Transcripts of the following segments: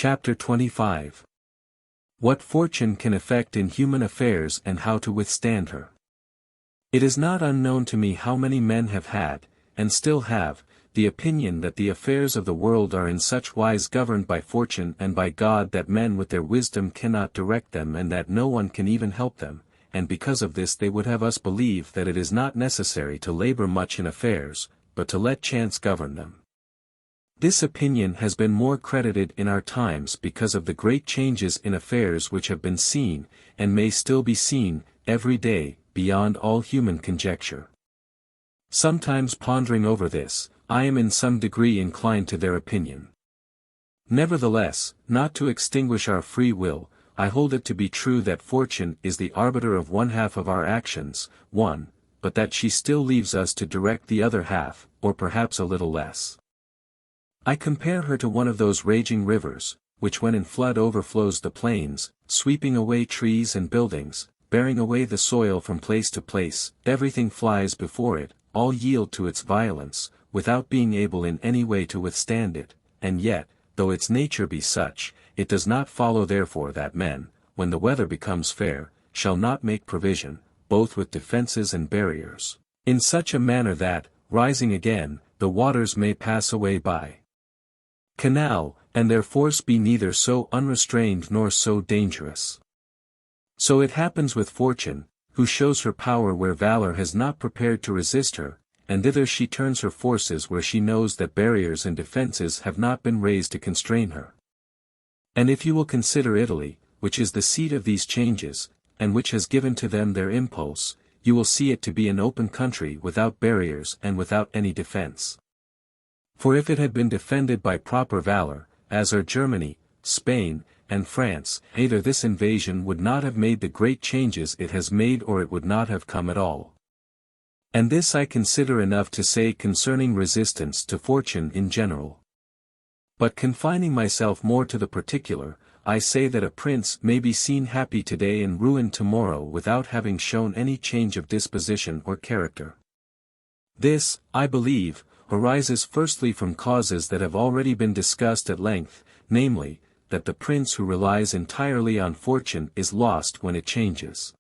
Chapter 25. What fortune can effect in human affairs and how to withstand her. It is not unknown to me how many men have had, and still have, the opinion that the affairs of the world are in such wise governed by fortune and by God that men with their wisdom cannot direct them and that no one can even help them, and because of this they would have us believe that it is not necessary to labor much in affairs, but to let chance govern them. This opinion has been more credited in our times because of the great changes in affairs which have been seen, and may still be seen, every day, beyond all human conjecture. Sometimes pondering over this, I am in some degree inclined to their opinion. Nevertheless, not to extinguish our free will, I hold it to be true that fortune is the arbiter of one half of our actions, but that she still leaves us to direct the other half, or perhaps a little less. I compare her to one of those raging rivers, which when in flood overflows the plains, sweeping away trees and buildings, bearing away the soil from place to place, everything flies before it, all yield to its violence, without being able in any way to withstand it, and yet, though its nature be such, it does not follow therefore that men, when the weather becomes fair, shall not make provision, both with defenses and barriers, in such a manner that, rising again, the waters may pass away by canal, and their force be neither so unrestrained nor so dangerous. So it happens with fortune, who shows her power where valor has not prepared to resist her, and thither she turns her forces where she knows that barriers and defenses have not been raised to constrain her. And if you will consider Italy, which is the seat of these changes, and which has given to them their impulse, you will see it to be an open country without barriers and without any defense. For if it had been defended by proper valor, as are Germany, Spain, and France, either this invasion would not have made the great changes it has made or it would not have come at all. And this I consider enough to say concerning resistance to fortune in general. But confining myself more to the particular, I say that a prince may be seen happy today and ruined tomorrow without having shown any change of disposition or character. This, I believe, arises firstly from causes that have already been discussed at length, namely, that the prince who relies entirely on fortune is lost when it changes.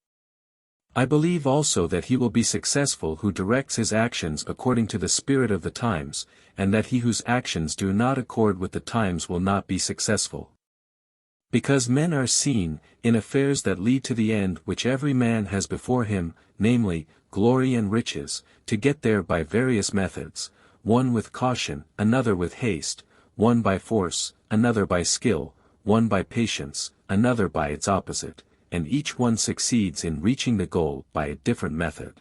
I believe also that he will be successful who directs his actions according to the spirit of the times, and that he whose actions do not accord with the times will not be successful. Because men are seen, in affairs that lead to the end which every man has before him, namely, glory and riches, to get there by various methods, one with caution, another with haste, one by force, another by skill, one by patience, another by its opposite, and each one succeeds in reaching the goal by a different method.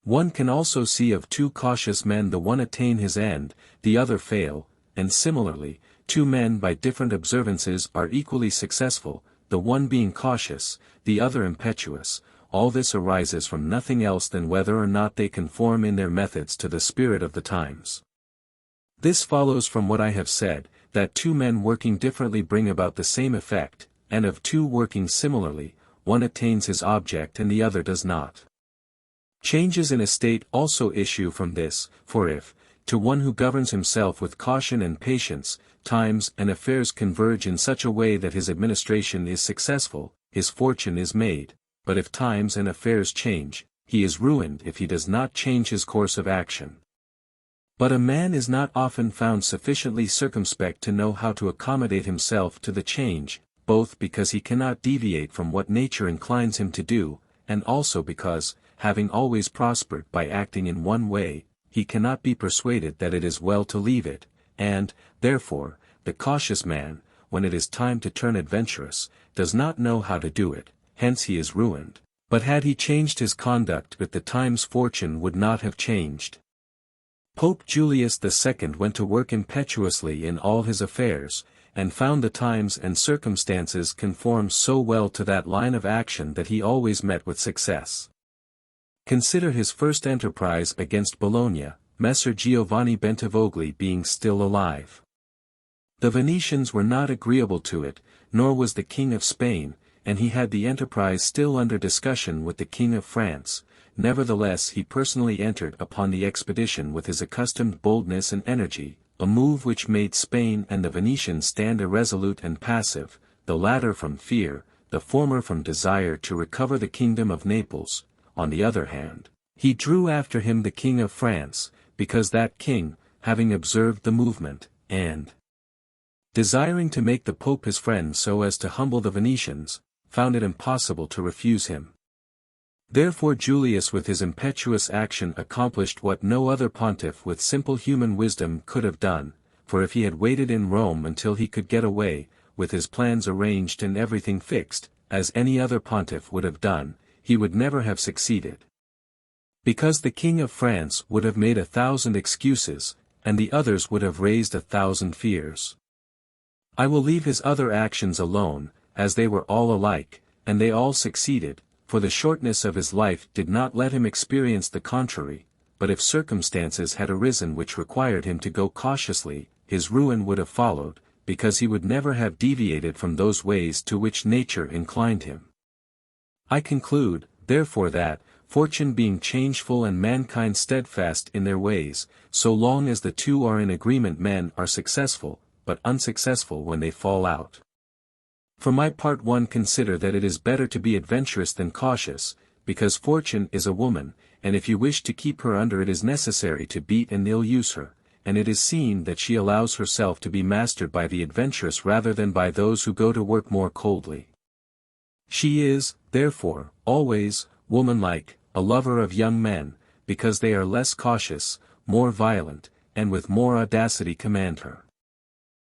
One can also see of two cautious men the one attain his end, the other fail, and similarly, two men by different observances are equally successful, the one being cautious, the other impetuous. All this arises from nothing else than whether or not they conform in their methods to the spirit of the times. This follows from what I have said, that two men working differently bring about the same effect, and of two working similarly, one attains his object and the other does not. Changes in a state also issue from this, for if, to one who governs himself with caution and patience, times and affairs converge in such a way that his administration is successful, his fortune is made, but if times and affairs change, he is ruined if he does not change his course of action. But a man is not often found sufficiently circumspect to know how to accommodate himself to the change, both because he cannot deviate from what nature inclines him to do, and also because, having always prospered by acting in one way, he cannot be persuaded that it is well to leave it, and, therefore, the cautious man, when it is time to turn adventurous, does not know how to do it, hence he is ruined. But had he changed his conduct with the times, fortune would not have changed. Pope Julius II went to work impetuously in all his affairs, and found the times and circumstances conform so well to that line of action that he always met with success. Consider his first enterprise against Bologna, Messer Giovanni Bentivogli being still alive. The Venetians were not agreeable to it, nor was the King of Spain, and he had the enterprise still under discussion with the King of France. Nevertheless he personally entered upon the expedition with his accustomed boldness and energy, a move which made Spain and the Venetians stand irresolute and passive, the latter from fear, the former from desire to recover the kingdom of Naples. On the other hand, he drew after him the King of France, because that king, having observed the movement, and desiring to make the Pope his friend so as to humble the Venetians, found it impossible to refuse him. Therefore Julius with his impetuous action accomplished what no other pontiff with simple human wisdom could have done, for if he had waited in Rome until he could get away, with his plans arranged and everything fixed, as any other pontiff would have done, he would never have succeeded. Because the King of France would have made 1,000 excuses, and the others would have raised 1,000 fears. I will leave his other actions alone, as they were all alike, and they all succeeded, for the shortness of his life did not let him experience the contrary, but if circumstances had arisen which required him to go cautiously, his ruin would have followed, because he would never have deviated from those ways to which nature inclined him. I conclude, therefore that, fortune being changeful and mankind steadfast in their ways, so long as the two are in agreement men are successful, but unsuccessful when they fall out. For my part one consider that it is better to be adventurous than cautious, because fortune is a woman, and if you wish to keep her under it is necessary to beat and ill-use her, and it is seen that she allows herself to be mastered by the adventurous rather than by those who go to work more coldly. She is, therefore, always, womanlike, a lover of young men, because they are less cautious, more violent, and with more audacity command her.